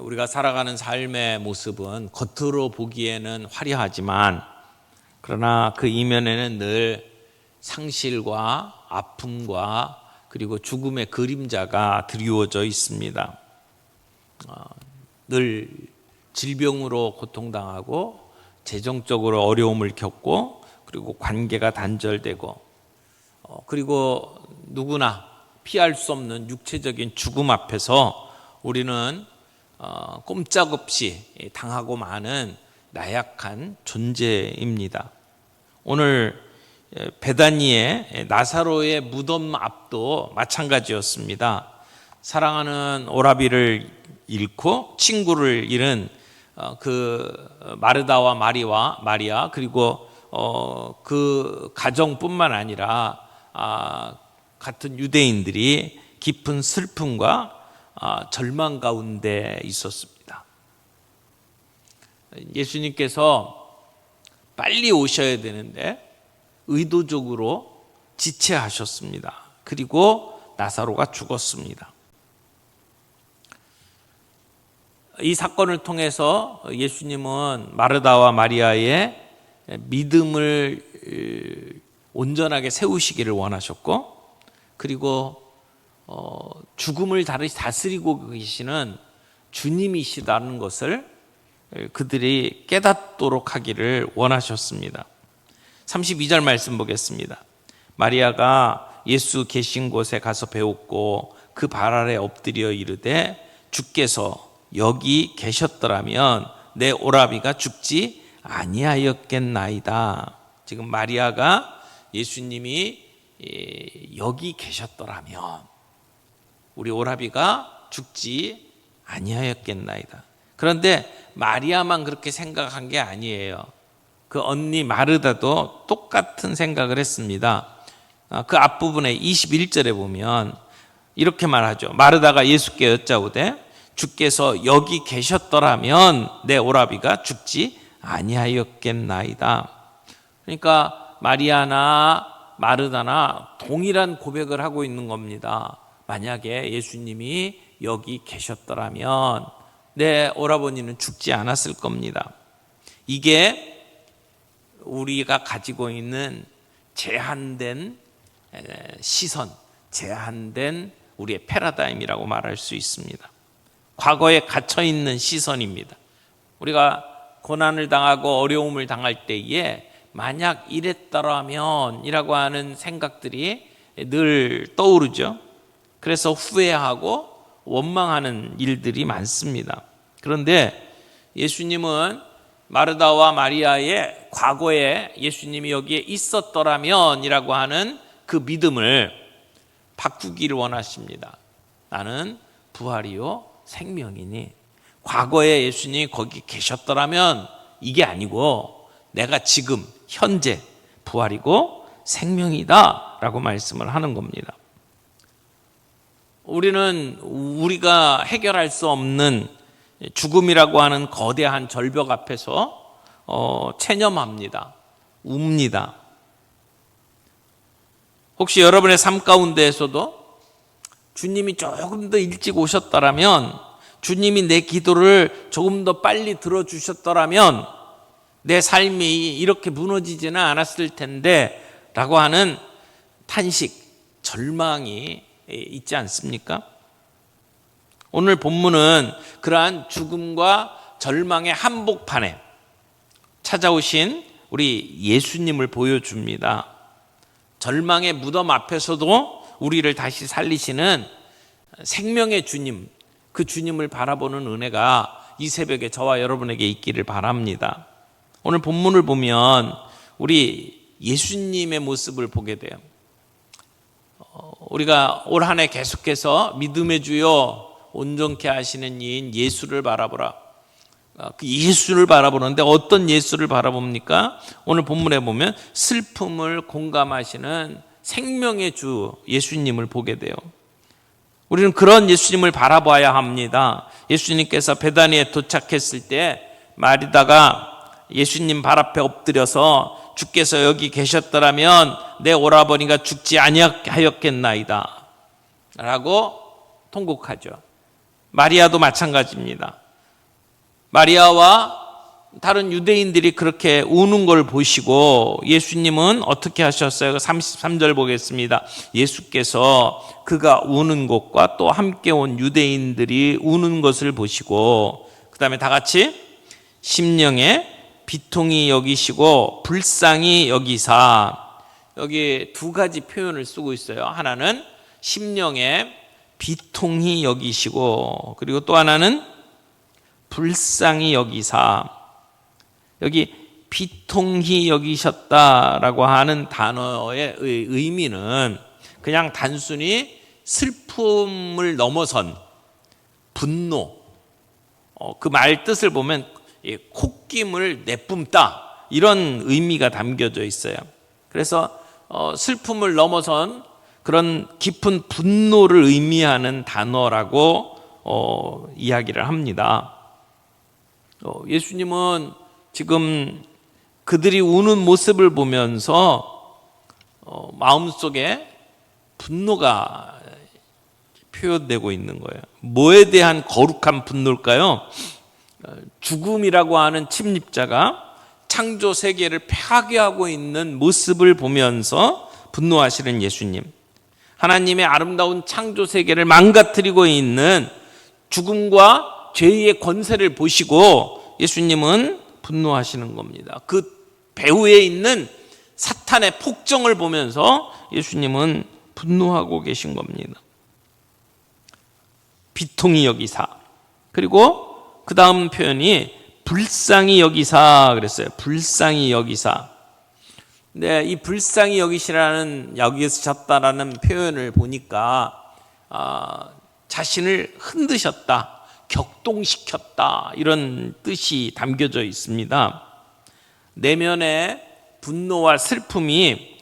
우리가 살아가는 삶의 모습은 겉으로 보기에는 화려하지만 그러나 그 이면에는 늘 상실과 아픔과 그리고 죽음의 그림자가 드리워져 있습니다. 늘 질병으로 고통당하고 재정적으로 어려움을 겪고 그리고 관계가 단절되고 그리고 누구나 피할 수 없는 육체적인 죽음 앞에서 우리는 꼼짝없이 당하고 마는 나약한 존재입니다. 오늘 베다니의 나사로의 무덤 앞도 마찬가지였습니다. 사랑하는 오라비를 잃고 친구를 잃은 그 마르다와 마리아 그리고 그 가정뿐만 아니라 같은 유대인들이 깊은 슬픔과 절망 가운데 있었습니다. 예수님께서 빨리 오셔야 되는데 의도적으로 지체하셨습니다. 그리고 나사로가 죽었습니다. 이 사건을 통해서 예수님은 마르다와 마리아의 믿음을 온전하게 세우시기를 원하셨고 그리고 죽음을 다스리고 계시는 주님이시다는 것을 그들이 깨닫도록 하기를 원하셨습니다. 32절 말씀 보겠습니다. 마리아가 예수 계신 곳에 가서 배웠고 그 발 아래 엎드려 이르되 주께서 여기 계셨더라면 내 오라비가 죽지 아니하였겠나이다. 지금 마리아가 예수님이 여기 계셨더라면 우리 오라비가 죽지 아니하였겠나이다. 그런데 마리아만 그렇게 생각한 게 아니에요. 그 언니 마르다도 똑같은 생각을 했습니다. 그 앞부분에 21절에 보면 이렇게 말하죠. 마르다가 예수께 여짜오되 주께서 여기 계셨더라면 내 오라비가 죽지 아니하였겠나이다. 그러니까 마리아나 마르다나 동일한 고백을 하고 있는 겁니다. 만약에 예수님이 여기 계셨더라면 내 오라버니는 죽지 않았을 겁니다. 이게 우리가 가지고 있는 제한된 시선, 제한된 우리의 패러다임이라고 말할 수 있습니다. 과거에 갇혀있는 시선입니다. 우리가 고난을 당하고 어려움을 당할 때에 만약 이랬더라면 이라고 하는 생각들이 늘 떠오르죠. 그래서 후회하고 원망하는 일들이 많습니다. 그런데 예수님은 마르다와 마리아의 과거에 예수님이 여기에 있었더라면 이라고 하는 그 믿음을 바꾸기를 원하십니다. 나는 부활이요 생명이니 과거에 예수님이 거기 계셨더라면 이게 아니고 내가 지금 현재 부활이고 생명이다 라고 말씀을 하는 겁니다. 우리는 우리가 해결할 수 없는 죽음이라고 하는 거대한 절벽 앞에서 체념합니다. 웁니다. 혹시 여러분의 삶 가운데에서도 주님이 조금 더 일찍 오셨더라면, 주님이 내 기도를 조금 더 빨리 들어주셨더라면 내 삶이 이렇게 무너지지는 않았을 텐데 라고 하는 탄식, 절망이 있지 않습니까? 오늘 본문은 그러한 죽음과 절망의 한복판에 찾아오신 우리 예수님을 보여줍니다. 절망의 무덤 앞에서도 우리를 다시 살리시는 생명의 주님, 그 주님을 바라보는 은혜가 이 새벽에 저와 여러분에게 있기를 바랍니다. 오늘 본문을 보면 우리 예수님의 모습을 보게 돼요. 우리가 올 한 해 계속해서 믿음의 주요 온전케 하시는 이인 예수를 바라보라. 그 예수를 바라보는데 어떤 예수를 바라봅니까? 오늘 본문에 보면 슬픔을 공감하시는 생명의 주 예수님을 보게 돼요. 우리는 그런 예수님을 바라봐야 합니다. 예수님께서 베다니에 도착했을 때 마리다가 예수님 발 앞에 엎드려서 주께서 여기 계셨더라면 내 오라버니가 죽지 아니하였겠나이다 라고 통곡하죠. 마리아도 마찬가지입니다. 마리아와 다른 유대인들이 그렇게 우는 걸 보시고 예수님은 어떻게 하셨어요? 33절 보겠습니다. 예수께서 그가 우는 것과 또 함께 온 유대인들이 우는 것을 보시고, 그 다음에 다 같이 심령에 비통히 여기시고 불쌍히 여기사. 여기 두 가지 표현을 쓰고 있어요. 하나는 심령에 비통히 여기시고, 그리고 또 하나는 불쌍히 여기사. 여기 비통히 여기셨다라고 하는 단어의 의미는 그냥 단순히 슬픔을 넘어선 분노, 그 말 뜻을 보면 콧김을 내뿜다, 이런 의미가 담겨져 있어요. 그래서 슬픔을 넘어선 그런 깊은 분노를 의미하는 단어라고 이야기를 합니다. 예수님은 지금 그들이 우는 모습을 보면서 마음속에 분노가 표현되고 있는 거예요. 뭐에 대한 거룩한 분노일까요? 죽음이라고 하는 침입자가 창조 세계를 파괴하고 있는 모습을 보면서 분노하시는 예수님, 하나님의 아름다운 창조 세계를 망가뜨리고 있는 죽음과 죄의 권세를 보시고 예수님은 분노하시는 겁니다. 그 배후에 있는 사탄의 폭정을 보면서 예수님은 분노하고 계신 겁니다. 비통히 여기사. 그리고 그 다음 표현이 불쌍히 여기사 그랬어요. 불쌍히 여기사. 근데 이 불쌍히 여기시라는, 여기셨다라는 표현을 보니까 자신을 흔드셨다, 격동시켰다, 이런 뜻이 담겨져 있습니다. 내면의 분노와 슬픔이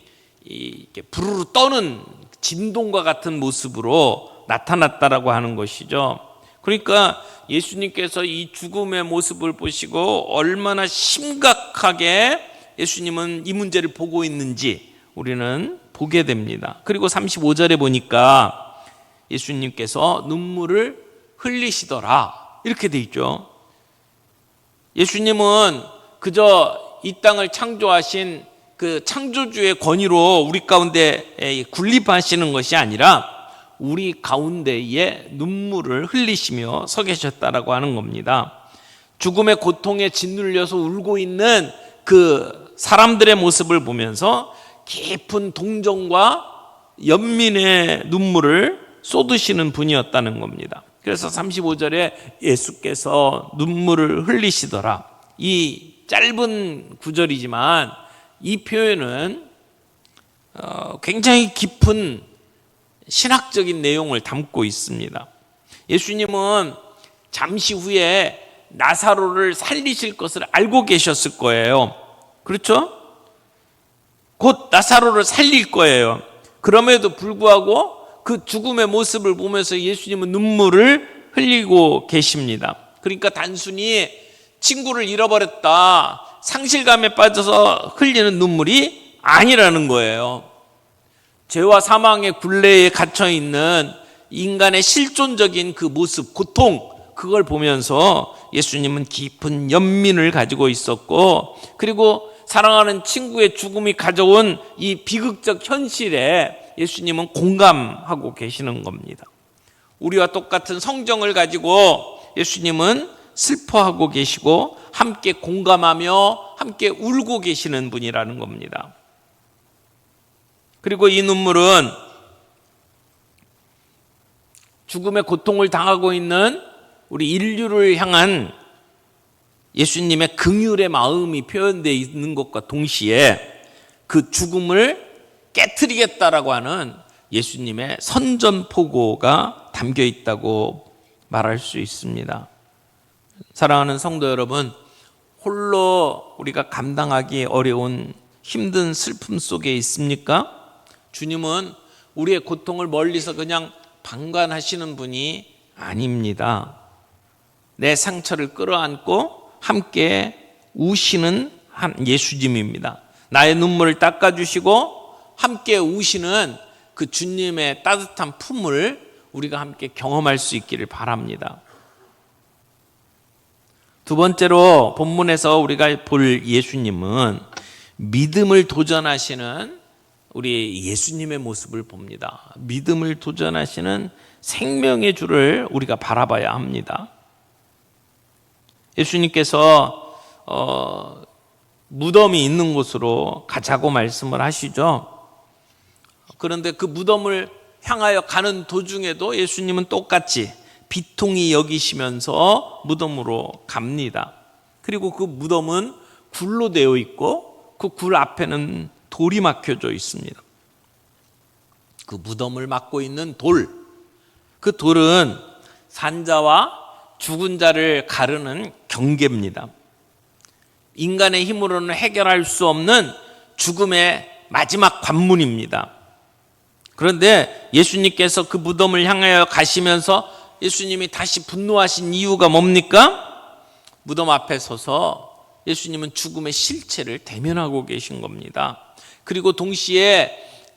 이렇게 부르르 떠는 진동과 같은 모습으로 나타났다라고 하는 것이죠. 그러니까 예수님께서 이 죽음의 모습을 보시고 얼마나 심각하게 예수님은 이 문제를 보고 있는지 우리는 보게 됩니다. 그리고 35절에 보니까 예수님께서 눈물을 흘리시더라, 이렇게 돼 있죠. 예수님은 그저 이 땅을 창조하신 그 창조주의 권위로 우리 가운데 군립하시는 것이 아니라 우리 가운데에 눈물을 흘리시며 서 계셨다라고 하는 겁니다. 죽음의 고통에 짓눌려서 울고 있는 그 사람들의 모습을 보면서 깊은 동정과 연민의 눈물을 쏟으시는 분이었다는 겁니다. 그래서 35절에 예수께서 눈물을 흘리시더라, 이 짧은 구절이지만 이 표현은 굉장히 깊은 신학적인 내용을 담고 있습니다. 예수님은 잠시 후에 나사로를 살리실 것을 알고 계셨을 거예요. 그렇죠? 곧 나사로를 살릴 거예요. 그럼에도 불구하고 그 죽음의 모습을 보면서 예수님은 눈물을 흘리고 계십니다. 그러니까 단순히 친구를 잃어버렸다, 상실감에 빠져서 흘리는 눈물이 아니라는 거예요. 죄와 사망의 굴레에 갇혀 있는 인간의 실존적인 그 모습, 고통, 그걸 보면서 예수님은 깊은 연민을 가지고 있었고, 그리고 사랑하는 친구의 죽음이 가져온 이 비극적 현실에 예수님은 공감하고 계시는 겁니다. 우리와 똑같은 성정을 가지고 예수님은 슬퍼하고 계시고 함께 공감하며 함께 울고 계시는 분이라는 겁니다. 그리고 이 눈물은 죽음의 고통을 당하고 있는 우리 인류를 향한 예수님의 긍휼의 마음이 표현되어 있는 것과 동시에 그 죽음을 깨트리겠다라고 하는 예수님의 선전포고가 담겨 있다고 말할 수 있습니다. 사랑하는 성도 여러분, 홀로 우리가 감당하기 어려운 힘든 슬픔 속에 있습니까? 주님은 우리의 고통을 멀리서 그냥 방관하시는 분이 아닙니다. 내 상처를 끌어안고 함께 우시는 한 예수님입니다. 나의 눈물을 닦아주시고 함께 우시는 그 주님의 따뜻한 품을 우리가 함께 경험할 수 있기를 바랍니다. 두 번째로 본문에서 우리가 볼 예수님은 믿음을 도전하시는 우리 예수님의 모습을 봅니다. 믿음을 도전하시는 생명의 주를 우리가 바라봐야 합니다. 예수님께서 무덤이 있는 곳으로 가자고 말씀을 하시죠. 그런데 그 무덤을 향하여 가는 도중에도 예수님은 똑같이 비통히 여기시면서 무덤으로 갑니다. 그리고 그 무덤은 굴로 되어 있고 그 굴 앞에는 돌이 막혀져 있습니다. 그 무덤을 막고 있는 돌, 그 돌은 산자와 죽은 자를 가르는 경계입니다. 인간의 힘으로는 해결할 수 없는 죽음의 마지막 관문입니다. 그런데 예수님께서 그 무덤을 향하여 가시면서 예수님이 다시 분노하신 이유가 뭡니까? 무덤 앞에 서서 예수님은 죽음의 실체를 대면하고 계신 겁니다. 그리고 동시에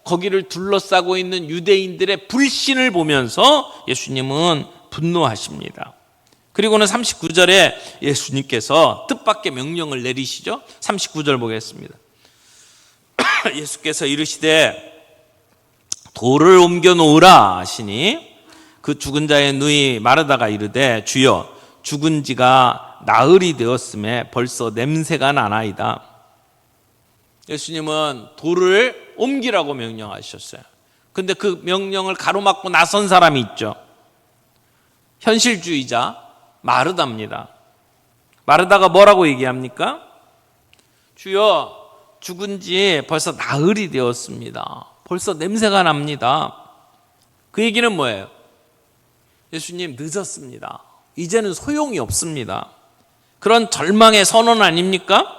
거기를 둘러싸고 있는 유대인들의 불신을 보면서 예수님은 분노하십니다. 그리고는 39절에 예수님께서 뜻밖의 명령을 내리시죠. 39절 보겠습니다. 예수께서 이르시되 돌을 옮겨 놓으라 하시니 그 죽은 자의 누이 마르다가 이르되 주여 죽은 지가 나흘이 되었음에 벌써 냄새가 나나이다. 예수님은 돌을 옮기라고 명령하셨어요. 근데 그 명령을 가로막고 나선 사람이 있죠. 현실주의자 마르다입니다. 마르다가 뭐라고 얘기합니까? 주여 죽은 지 벌써 나흘이 되었습니다. 벌써 냄새가 납니다. 그 얘기는 뭐예요? 예수님 늦었습니다. 이제는 소용이 없습니다. 그런 절망의 선언 아닙니까?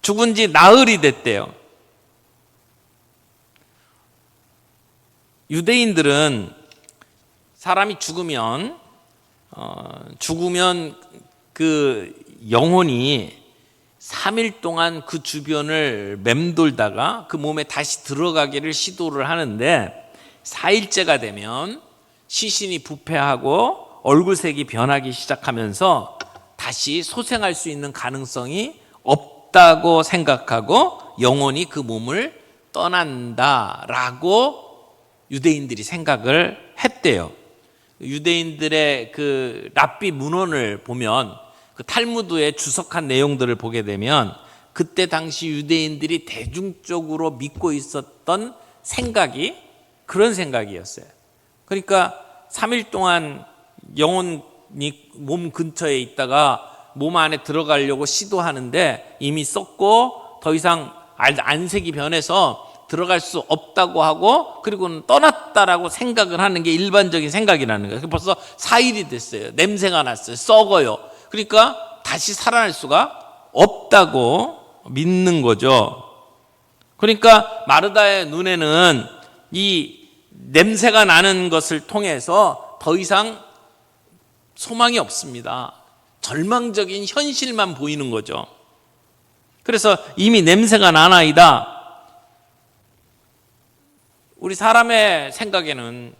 죽은 지 나흘이 됐대요. 유대인들은 사람이 죽으면 그 영혼이 3일 동안 그 주변을 맴돌다가 그 몸에 다시 들어가기를 시도를 하는데 4일째가 되면 시신이 부패하고 얼굴색이 변하기 시작하면서 다시 소생할 수 있는 가능성이 없다고 생각하고 영혼이 그 몸을 떠난다라고 유대인들이 생각을 했대요. 유대인들의 그 랍비 문헌을 보면 그 탈무드에 주석한 내용들을 보게 되면 그때 당시 유대인들이 대중적으로 믿고 있었던 생각이 그런 생각이었어요. 그러니까 3일 동안 영혼이 몸 근처에 있다가 몸 안에 들어가려고 시도하는데 이미 썩고 더 이상 안색이 변해서 들어갈 수 없다고 하고 그리고는 떠났다라고 생각을 하는 게 일반적인 생각이라는 거예요. 벌써 4일이 됐어요. 냄새가 났어요. 썩어요. 그러니까 다시 살아날 수가 없다고 믿는 거죠. 그러니까 마르다의 눈에는 이 냄새가 나는 것을 통해서 더 이상 소망이 없습니다. 절망적인 현실만 보이는 거죠. 그래서 이미 냄새가 나나이다. 우리 사람의 생각에는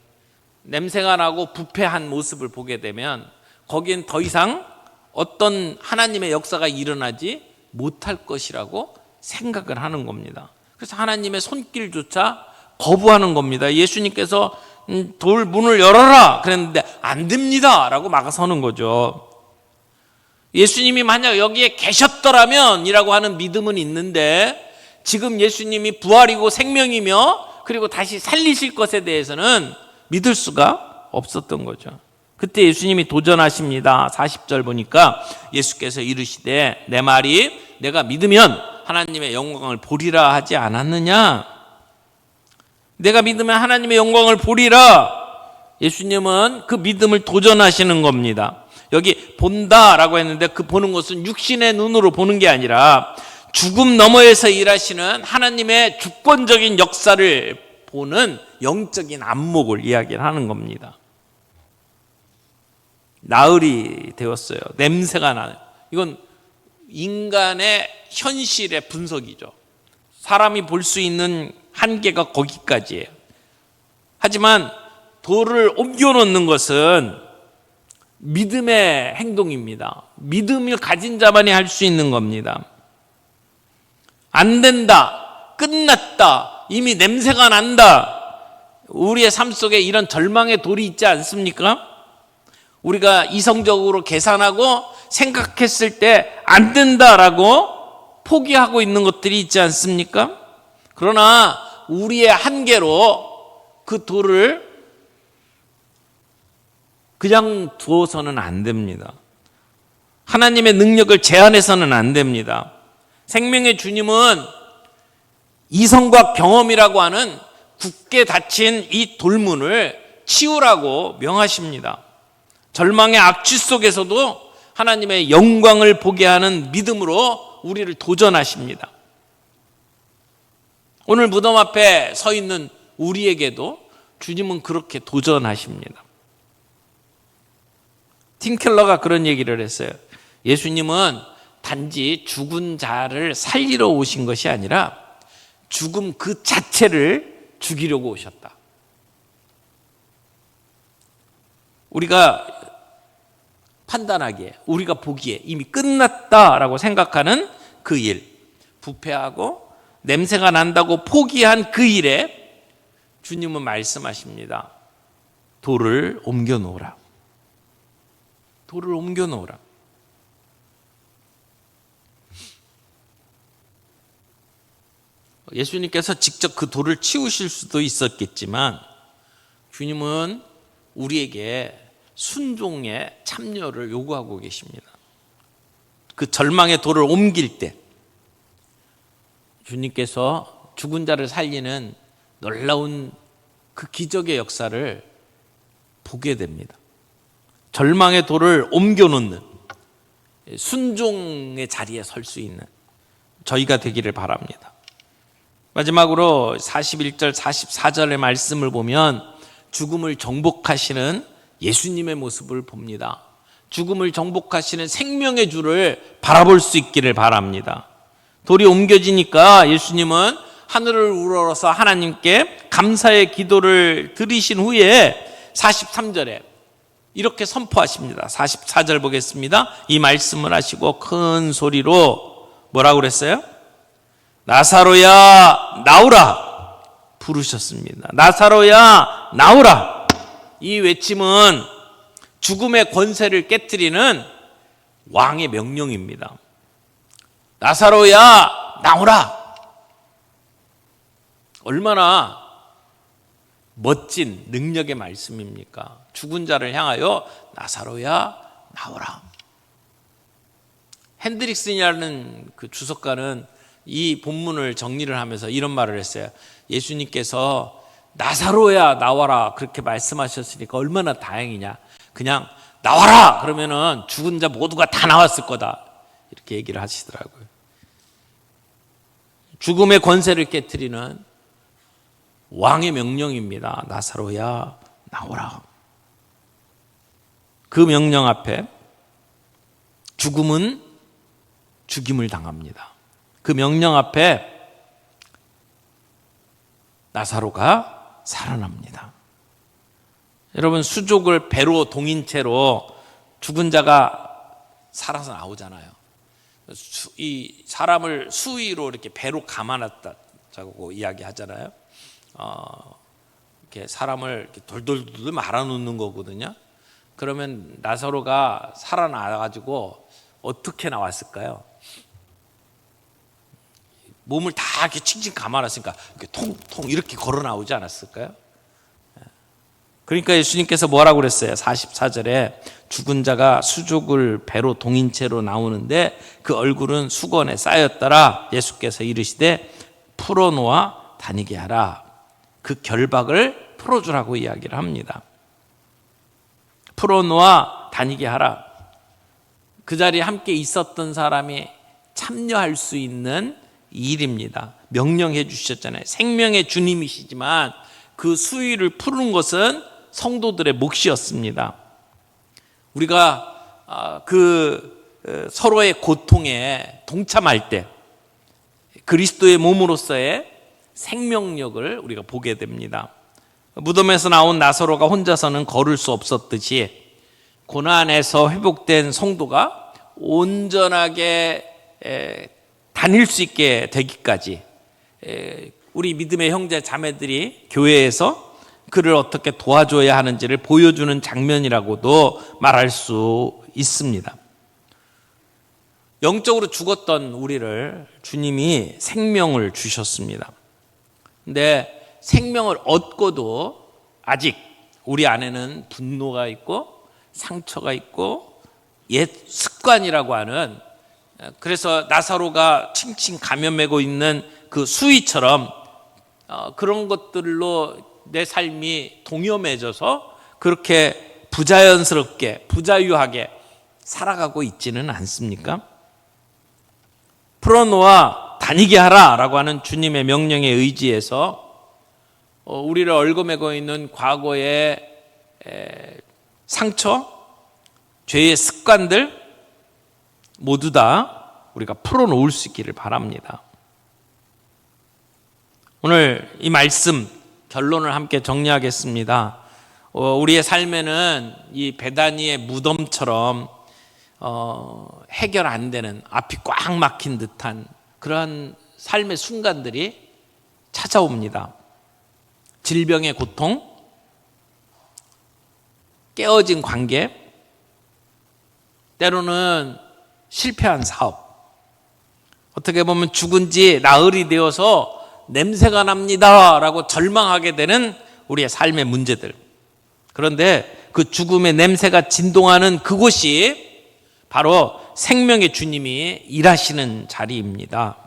냄새가 나고 부패한 모습을 보게 되면 거기엔 더 이상 어떤 하나님의 역사가 일어나지 못할 것이라고 생각을 하는 겁니다. 그래서 하나님의 손길조차 거부하는 겁니다. 예수님께서 돌 문을 열어라 그랬는데 안 됩니다 라고 막아서는 거죠. 예수님이 만약 여기에 계셨더라면 이라고 하는 믿음은 있는데 지금 예수님이 부활이고 생명이며 그리고 다시 살리실 것에 대해서는 믿을 수가 없었던 거죠. 그때 예수님이 도전하십니다. 40절 보니까 예수께서 이르시되 내 말이 내가 믿으면 하나님의 영광을 보리라 하지 않았느냐? 내가 믿으면 하나님의 영광을 보리라. 예수님은 그 믿음을 도전하시는 겁니다. 여기 본다라고 했는데 그 보는 것은 육신의 눈으로 보는 게 아니라 죽음 너머에서 일하시는 하나님의 주권적인 역사를 보는 영적인 안목을 이야기를 하는 겁니다. 나흘이 되었어요. 냄새가 나요. 이건 인간의 현실의 분석이죠. 사람이 볼 수 있는 한계가 거기까지예요. 하지만 돌을 옮겨 놓는 것은 믿음의 행동입니다. 믿음을 가진 자만이 할 수 있는 겁니다. 안 된다, 끝났다, 이미 냄새가 난다. 우리의 삶 속에 이런 절망의 돌이 있지 않습니까? 우리가 이성적으로 계산하고 생각했을 때 안 된다라고 포기하고 있는 것들이 있지 않습니까? 그러나 우리의 한계로 그 돌을 그냥 두어서는 안 됩니다. 하나님의 능력을 제한해서는 안 됩니다. 생명의 주님은 이성과 경험이라고 하는 굳게 닫힌 이 돌문을 치우라고 명하십니다. 절망의 악취 속에서도 하나님의 영광을 보게 하는 믿음으로 우리를 도전하십니다. 오늘 무덤 앞에 서 있는 우리에게도 주님은 그렇게 도전하십니다. 팀 켈러가 그런 얘기를 했어요. 예수님은 단지 죽은 자를 살리러 오신 것이 아니라 죽음 그 자체를 죽이려고 오셨다. 우리가 판단하기에, 우리가 보기에 이미 끝났다라고 생각하는 그 일, 부패하고 냄새가 난다고 포기한 그 일에 주님은 말씀하십니다. 돌을 옮겨 놓으라. 돌을 옮겨 놓으라. 예수님께서 직접 그 돌을 치우실 수도 있었겠지만 주님은 우리에게 순종의 참여를 요구하고 계십니다. 그 절망의 돌을 옮길 때 주님께서 죽은 자를 살리는 놀라운 그 기적의 역사를 보게 됩니다. 절망의 돌을 옮겨놓는 순종의 자리에 설 수 있는 저희가 되기를 바랍니다. 마지막으로 41절 44절의 말씀을 보면 죽음을 정복하시는 예수님의 모습을 봅니다. 죽음을 정복하시는 생명의 주를 바라볼 수 있기를 바랍니다. 돌이 옮겨지니까 예수님은 하늘을 우러러서 하나님께 감사의 기도를 드리신 후에 43절에 이렇게 선포하십니다. 44절 보겠습니다. 이 말씀을 하시고 큰 소리로 뭐라고 그랬어요? 나사로야 나오라 부르셨습니다. 나사로야 나오라. 이 외침은 죽음의 권세를 깨트리는 왕의 명령입니다. 나사로야 나오라. 얼마나 멋진 능력의 말씀입니까? 죽은 자를 향하여 나사로야 나오라. 핸드릭슨이라는 그 주석가는 이 본문을 정리를 하면서 이런 말을 했어요. 예수님께서 나사로야 나와라 그렇게 말씀하셨으니까 얼마나 다행이냐. 그냥 나와라 그러면은 죽은 자 모두가 다 나왔을 거다 이렇게 얘기를 하시더라고요. 죽음의 권세를 깨트리는 왕의 명령입니다. 나사로야 나오라. 그 명령 앞에 죽음은 죽임을 당합니다. 그 명령 앞에 나사로가 살아납니다. 여러분 수족을 배로 동인 채로 죽은 자가 살아서 나오잖아요. 이 사람을 수위로 이렇게 배로 감아놨다고 이야기하잖아요. 이렇게 사람을 이렇게 돌돌돌 말아놓는 거거든요. 그러면 나사로가 살아나가지고 어떻게 나왔을까요? 몸을 다 이렇게 칭칭 감아놨으니까 이렇게 통통 이렇게 걸어 나오지 않았을까요? 그러니까 예수님께서 뭐라고 그랬어요? 44절에 죽은 자가 수족을 배로 동인 채로 나오는데 그 얼굴은 수건에 쌓였더라. 예수께서 이르시되 풀어놓아 다니게 하라. 그 결박을 풀어주라고 이야기를 합니다. 풀어놓아 다니게 하라. 그 자리에 함께 있었던 사람이 참여할 수 있는 일입니다. 명령해 주셨잖아요. 생명의 주님이시지만 그 수위를 푸는 것은 성도들의 몫이었습니다. 우리가 그 서로의 고통에 동참할 때 그리스도의 몸으로서의 생명력을 우리가 보게 됩니다. 무덤에서 나온 나사로가 혼자서는 걸을 수 없었듯이 고난에서 회복된 성도가 온전하게 다닐 수 있게 되기까지 우리 믿음의 형제 자매들이 교회에서 그를 어떻게 도와줘야 하는지를 보여주는 장면이라고도 말할 수 있습니다. 영적으로 죽었던 우리를 주님이 생명을 주셨습니다. 근데 생명을 얻고도 아직 우리 안에는 분노가 있고 상처가 있고 옛 습관이라고 하는, 그래서 나사로가 칭칭 감염되고 있는 그 수위처럼 그런 것들로 내 삶이 동요매져서 그렇게 부자연스럽게 부자유하게 살아가고 있지는 않습니까? 풀어놓아 다니게 하라라고 하는 주님의 명령에 의지해서 우리를 얽어매고 있는 과거의 상처, 죄의 습관들 모두 다 우리가 풀어놓을 수 있기를 바랍니다. 오늘 이 말씀 결론을 함께 정리하겠습니다. 우리의 삶에는 이 베다니의 무덤처럼 해결 안 되는, 앞이 꽉 막힌 듯한 그러한 삶의 순간들이 찾아옵니다. 질병의 고통, 깨어진 관계, 때로는 실패한 사업, 어떻게 보면 죽은 지 나흘이 되어서 냄새가 납니다 라고 절망하게 되는 우리의 삶의 문제들. 그런데 그 죽음의 냄새가 진동하는 그곳이 바로 생명의 주님이 일하시는 자리입니다.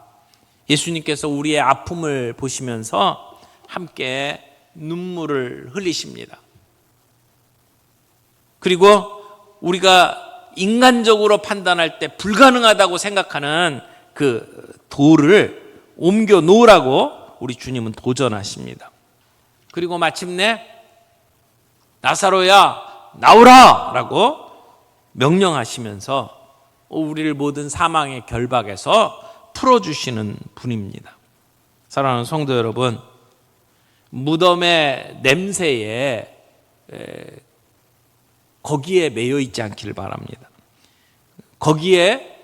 예수님께서 우리의 아픔을 보시면서 함께 눈물을 흘리십니다. 그리고 우리가 인간적으로 판단할 때 불가능하다고 생각하는 그 돌을 옮겨 놓으라고 우리 주님은 도전하십니다. 그리고 마침내 나사로야 나오라 라고 명령하시면서 우리를 모든 사망의 결박에서 풀어주시는 분입니다. 사랑하는 성도 여러분, 무덤의 냄새에 거기에 매여 있지 않기를 바랍니다. 거기에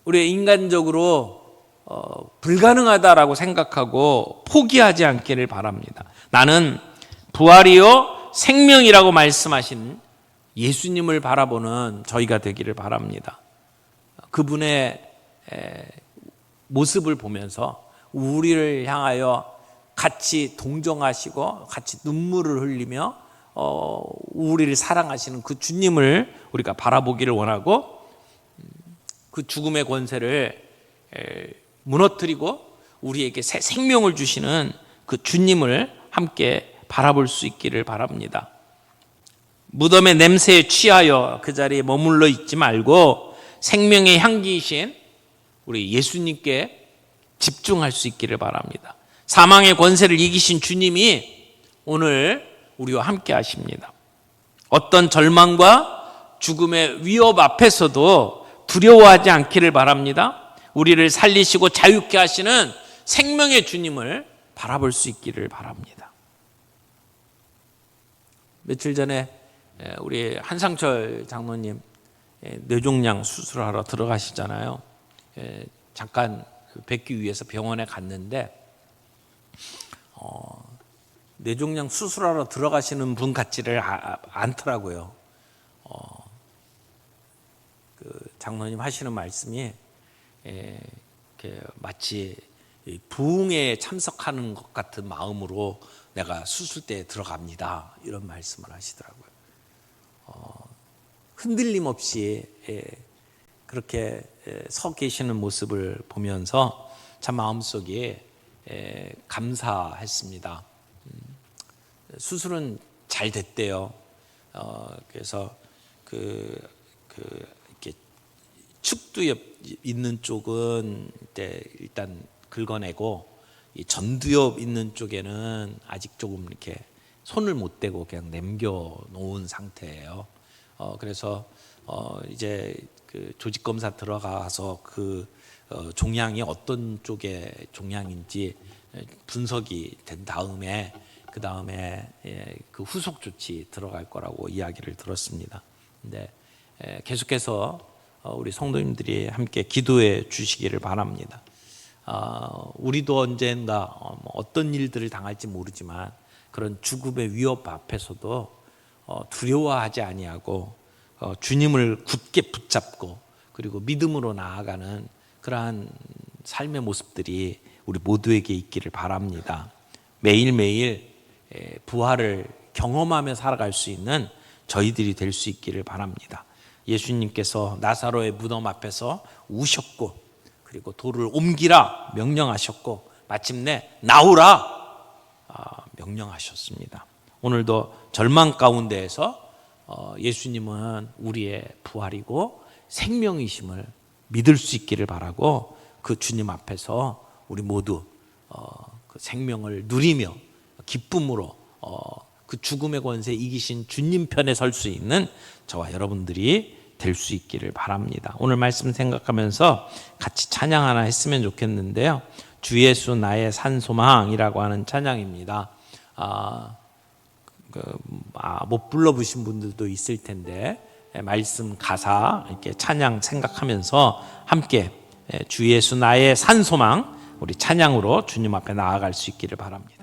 우리 인간적으로 불가능하다라고 생각하고 포기하지 않기를 바랍니다. 나는 부활이요 생명이라고 말씀하신 예수님을 바라보는 저희가 되기를 바랍니다. 그분의 모습을 보면서 우리를 향하여 같이 동정하시고 같이 눈물을 흘리며 우리를 사랑하시는 그 주님을 우리가 바라보기를 원하고, 그 죽음의 권세를 무너뜨리고 우리에게 새 생명을 주시는 그 주님을 함께 바라볼 수 있기를 바랍니다. 무덤의 냄새에 취하여 그 자리에 머물러 있지 말고 생명의 향기이신 우리 예수님께 집중할 수 있기를 바랍니다. 사망의 권세를 이기신 주님이 오늘 우리와 함께 하십니다. 어떤 절망과 죽음의 위협 앞에서도 두려워하지 않기를 바랍니다. 우리를 살리시고 자유케 하시는 생명의 주님을 바라볼 수 있기를 바랍니다. 며칠 전에 우리 한상철 장로님 뇌종양 수술하러 들어가시잖아요. 잠깐 뵙기 위해서 병원에 갔는데 뇌종양 수술하러 들어가시는 분 같지를 않더라고요. 그 장로님 하시는 말씀이 마치 부흥회에 참석하는 것 같은 마음으로 내가 수술대에 들어갑니다, 이런 말씀을 하시더라고요. 흔들림 없이 그렇게 서 계시는 모습을 보면서 참 마음속에 감사했습니다. 수술은 잘 됐대요. 그래서 이렇게 축두엽 있는 쪽은 일단 긁어내고, 이 전두엽 있는 쪽에는 아직 조금 이렇게 손을 못 대고 그냥 남겨 놓은 상태예요. 그래서 이제 그 조직 검사 들어가서 그 종양이 어떤 쪽의 종양인지 분석이 된 다음에 그 다음에 그 후속 조치 들어갈 거라고 이야기를 들었습니다. 근데 계속해서 우리 성도님들이 함께 기도해 주시기를 바랍니다. 우리도 언젠가 어떤 일들을 당할지 모르지만 그런 죽음의 위협 앞에서도 두려워하지 아니하고 주님을 굳게 붙잡고 그리고 믿음으로 나아가는 그러한 삶의 모습들이 우리 모두에게 있기를 바랍니다. 매일매일 부활을 경험하며 살아갈 수 있는 저희들이 될 수 있기를 바랍니다. 예수님께서 나사로의 무덤 앞에서 우셨고 그리고 돌을 옮기라 명령하셨고 마침내 나오라 명령하셨습니다. 오늘도 절망 가운데에서 예수님은 우리의 부활이고 생명이심을 믿을 수 있기를 바라고 그 주님 앞에서 우리 모두 그 생명을 누리며 기쁨으로 그 죽음의 권세 이기신 주님 편에 설 수 있는 저와 여러분들이 될 수 있기를 바랍니다. 오늘 말씀 생각하면서 같이 찬양 하나 했으면 좋겠는데요. 주 예수 나의 산 소망이라고 하는 찬양입니다. 못 불러보신 분들도 있을 텐데 말씀 가사 이렇게 찬양 생각하면서 함께 주 예수 나의 산 소망 우리 찬양으로 주님 앞에 나아갈 수 있기를 바랍니다.